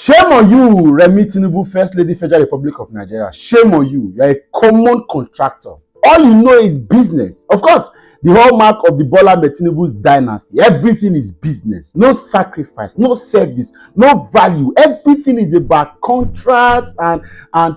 Shame on you, Remi Tinubu, First Lady, Federal Republic of Nigeria. Shame on you. You're a common contractor. All you know is business. Of course, the hallmark of the Bola Tinubu's dynasty. Everything is business. No sacrifice, no service, no value. Everything is about contracts and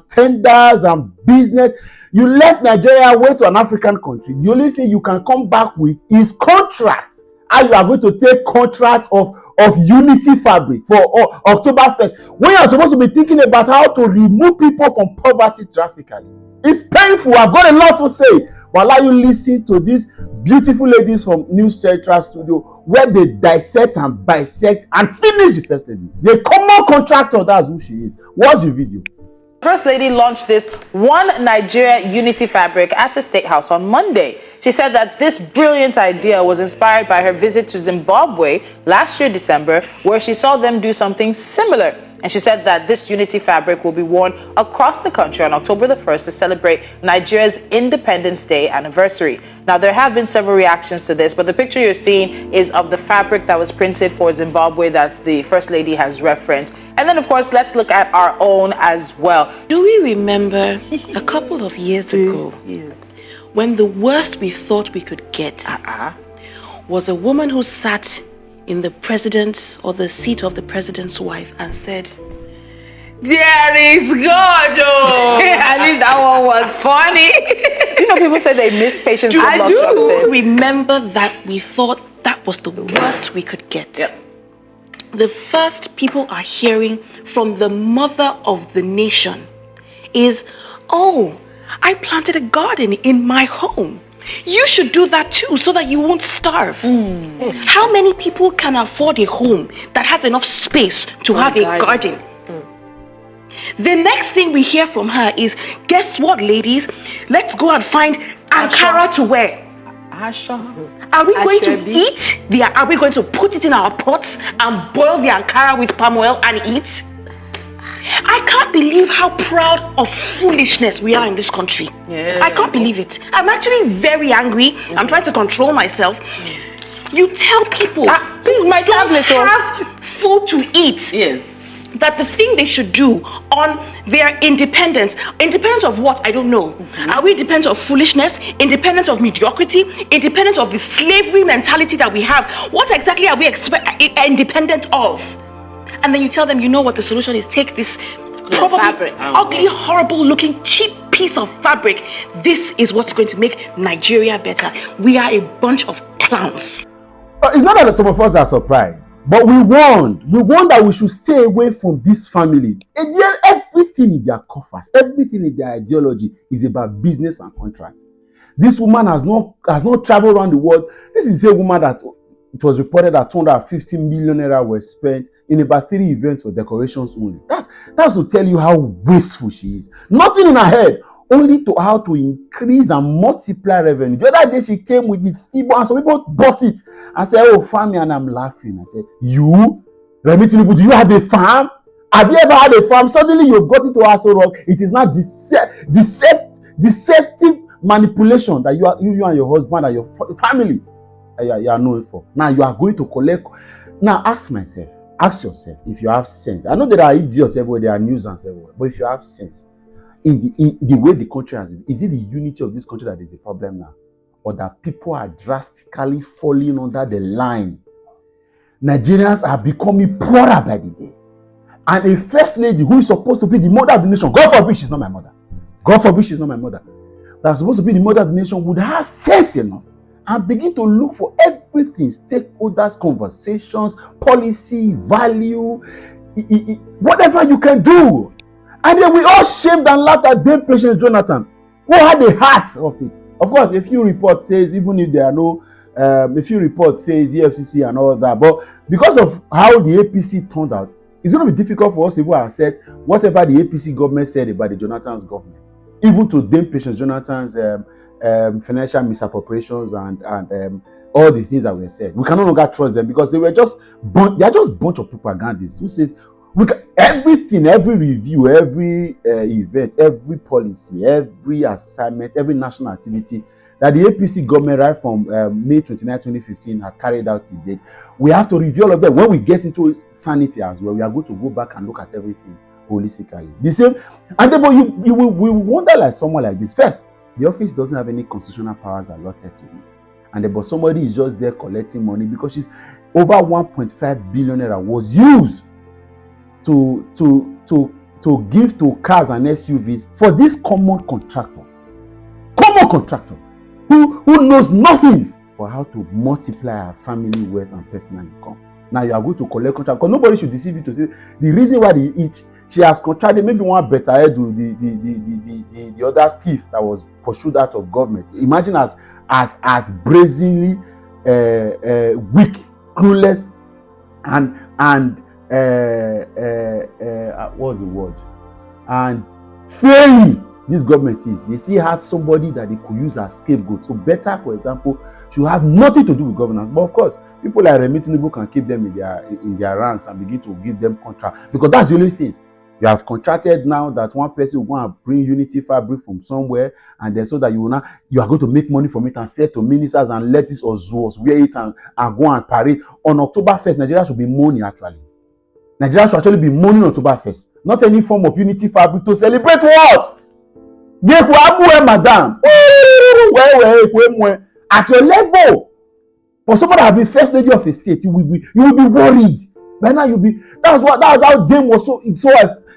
tenders and business. You left Nigeria, went to an African country. The only thing you can come back with is contract. And you are going to take contract of unity fabric for October 1st, when you are supposed to be thinking about how to remove people from poverty drastically. It's painful. I've got a lot to say, but allow you listen to these beautiful ladies from News Central Studio, where they dissect and bisect and finish the first lady. The common contractor, that's who she is. Watch the video. First Lady launched this One Nigeria Unity Fabric at the State House on Monday. She said that this brilliant idea was inspired by her visit to Zimbabwe last year, December, where she saw them do something similar. And she said that this unity fabric will be worn across the country on October the 1st to celebrate Nigeria's Independence Day anniversary. Now, there have been several reactions to this, but the picture you're seeing is of the fabric that was printed for Zimbabwe that the First Lady has referenced. And then, of course, let's look at our own as well. Do we remember a couple of years ago when the worst we thought we could get was a woman who sat in the president's or the seat of the president's wife and said, "There is God, oh!" At least that one was funny. You know, people say they miss patience. I do remember that we thought that was the worst we could get. Yep. The first people are hearing from the mother of the nation is, "Oh, I planted a garden in my home. You should do that too, so that you won't starve." How many people can afford a home that has enough space to have a garden? The next thing we hear from her is, "Guess what, ladies? Let's go and find Ankara to wear." Are we going to eat? Are we going to put it in our pots and boil the Ankara with palm oil and eat? I can't believe how proud of foolishness we are in this country. I can't believe it. I'm actually very angry. I'm trying to control myself. You tell people, please, my tablet, have food to eat. Yes. That the thing they should do on their independence of what, I don't know. Are we independent of foolishness, independent of mediocrity, independent of the slavery mentality that we have? What exactly are we independent of? And then you tell them, you know what the solution is? Take this probably ugly, horrible looking, cheap piece of fabric. This is what's going to make Nigeria better. We are a bunch of clowns. It's not that some of us are surprised, but we warned that we should stay away from this family. And everything in their coffers, everything in their ideology is about business and contract. This woman has not traveled around the world. This is a woman that it was reported that 250 million naira were spent in about 3 events for decorations only. That's to tell you how wasteful she is. Nothing in her head, only to how to increase and multiply revenue. The other day she came with the FIBO and some people bought it and said, "Oh, farm me," and I'm laughing. I said, "You, Remi Tinubu, do you have a farm? Have you ever had a farm? Suddenly you've got into Aso Rock. It is not deceptive manipulation that you and your husband and your family you are known for. Now you are going to collect." Now ask yourself if you have sense. I know there are idiots everywhere, there are nuisance everywhere, but if you have sense, in the way the country has been, is it the unity of this country that is the problem now? Or that people are drastically falling under the line? Nigerians are becoming poorer by the day. And a first lady who is supposed to be the mother of the nation, God forbid she's not my mother. God forbid she's not my mother. That's supposed to be the mother of the nation, would have sense enough and begin to look for everything, stakeholders, conversations, policy, value, whatever you can do. And then we all shamed and laughed at them, Patience Jonathan, who had the heart of it. Of course, a few reports says, even if there are no, a few reports says EFCC and all that, but because of how the APC turned out, it's going to be difficult for us to even accept whatever the APC government said about the Jonathan's government, even to Dame Patience Jonathan's financial misappropriations and all the things that were said. We can no longer trust them because they are just bunch of propagandists who says everything, every review, every event, every policy, every assignment, every national activity that the APC government right from May 29, 2015 had carried out to date. We have to review all of them. When we get into sanity as well, we are going to go back and look at everything holistically. The same, and then, but you will wonder, like someone like this. First, the office doesn't have any constitutional powers allotted to it, and then, but somebody is just there collecting money because she's over 1.5 billion naira was used to give to cars and SUVs for this common contractor who knows nothing for how to multiply our family wealth and personal income. Now you are going to collect contract, because nobody should deceive you to say the reason why she has contracted maybe one better head to the other thief that was pursued out of government. Imagine as brazenly weak, clueless, and what's the word? And failing this government is. They still had somebody that they could use as scapegoat. So better, for example, should have nothing to do with governance. But of course, people like Remi Tinubu can keep them in their ranks and begin to give them contract, because that's the only thing. You have contracted now that one person will go and bring unity fabric from somewhere, and then so that you are going to make money from it and sell to ministers and let this Ozuos wear it and go and parade. On October 1st, Nigeria should be mourning actually. Nigeria should actually be mourning on October 1st. Not any form of unity fabric to celebrate what? Madam. At your level, for somebody that has been first lady of a state, you will be worried. By now that was how Dame was so.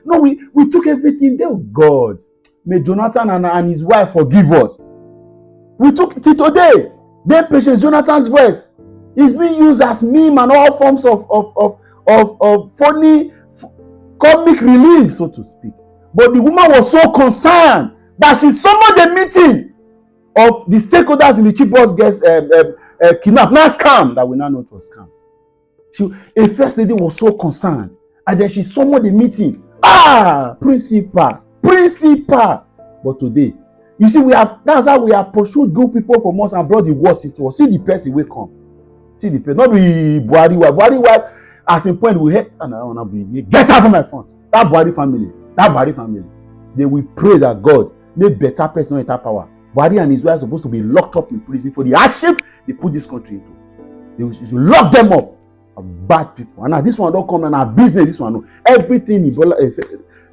No, we took everything there. Oh God, may Jonathan and his wife forgive us. We took it today. Then Patience Jonathan's voice is being used as meme and all forms of funny comic relief, so to speak. But the woman was so concerned that she summoned a meeting of the stakeholders in the Chibos girls kidnap, not scam, that we now know it was scam. A first lady was so concerned, and then she summoned a meeting. Principal. But today, you see, that's how we have pursued good people from us and brought the worst into us. See the person will come. See the person, not be Buhari wife. Buhari wife, as in point, we hate, and I want to be, get out of my front. That Buhari family, they will pray that God make better person enter power. Buhari and his wife are supposed to be locked up in prison for the hardship they put this country into. They should lock them up. Bad people. And now this one don't come and our business. This one, no. Everything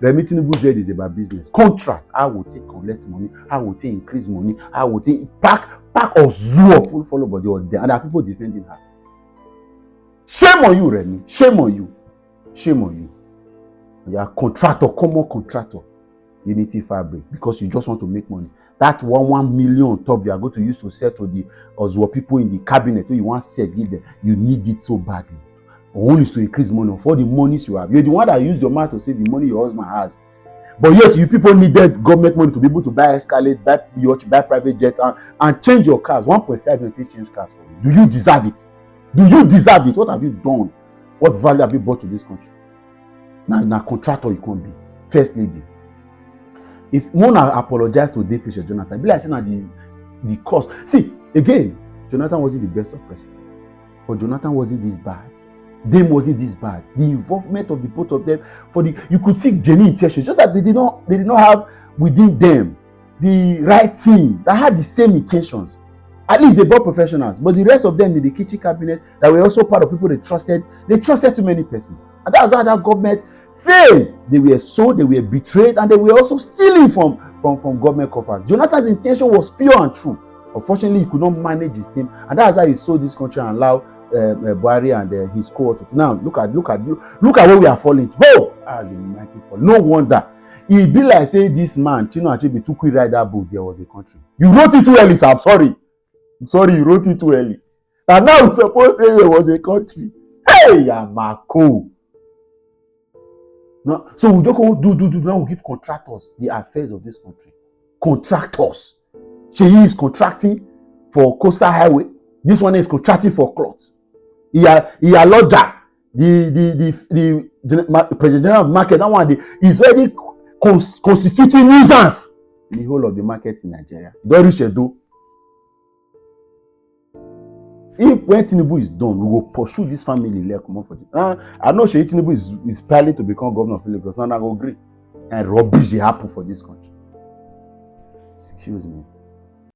Remi Tinubu said is about business. Contract. How will they collect money? How will they increase money? How will they pack or zoo of full follow body or there? And there are people defending her. Shame on you, Remi. Shame on you. You are contractor, common contractor. Unity fabric, because you just want to make money. That 1 million on top you are going to use to sell to the Ozuo people in the cabinet. You want to sell, give them. You need it so badly. Only is to increase money of all the monies you have. You're the one that used your mouth to save the money your husband has. But yet you people needed government money to be able to buy Escalade, buy yacht, buy private jet, and change your cars. 1.5 million change cars for you. Do you deserve it? What have you done? What value have you brought to this country? Now contractor you can't be. First lady. If Mona apologized to Patience Jonathan, be like saying the cost. See, again, Jonathan wasn't the best of presidents, but Jonathan wasn't this bad. Dame wasn't this bad. The involvement of the both of them, you could see genuine intentions, just that they did not have within them the right team that had the same intentions. At least they brought professionals, but the rest of them in the kitchen cabinet that were also part of people they trusted too many persons, and that's how that government failed. They were sold, they were betrayed, and they were also stealing from government coffers. Jonathan's intention was pure and true. Unfortunately, he could not manage his team, and that's how he sold this country and allowed Buhari and his cohort. Now look at where we are falling to. Oh, as a mighty fall. No wonder. It be like say this man, Chino Achebe, too quick write that book. There was a country. You wrote it too early, sir. I'm sorry, you wrote it too early. And now we suppose say there was a country. Hey, Yamako. No, so we don't do now. We give contractors the affairs of this country. Contractors. Sheyi is contracting for Coastal Highway. This one is contracting for cloths. Iyaloja, the President General of Market, that one is already constituting nuisance in the whole of the market in Nigeria. Don't reach a do. If when Tinubu is done, we will pursue this family. I know Sheyi Tinubu is planning to become governor of Lagos. And I will agree. And rubbish will happen for this country. Excuse me.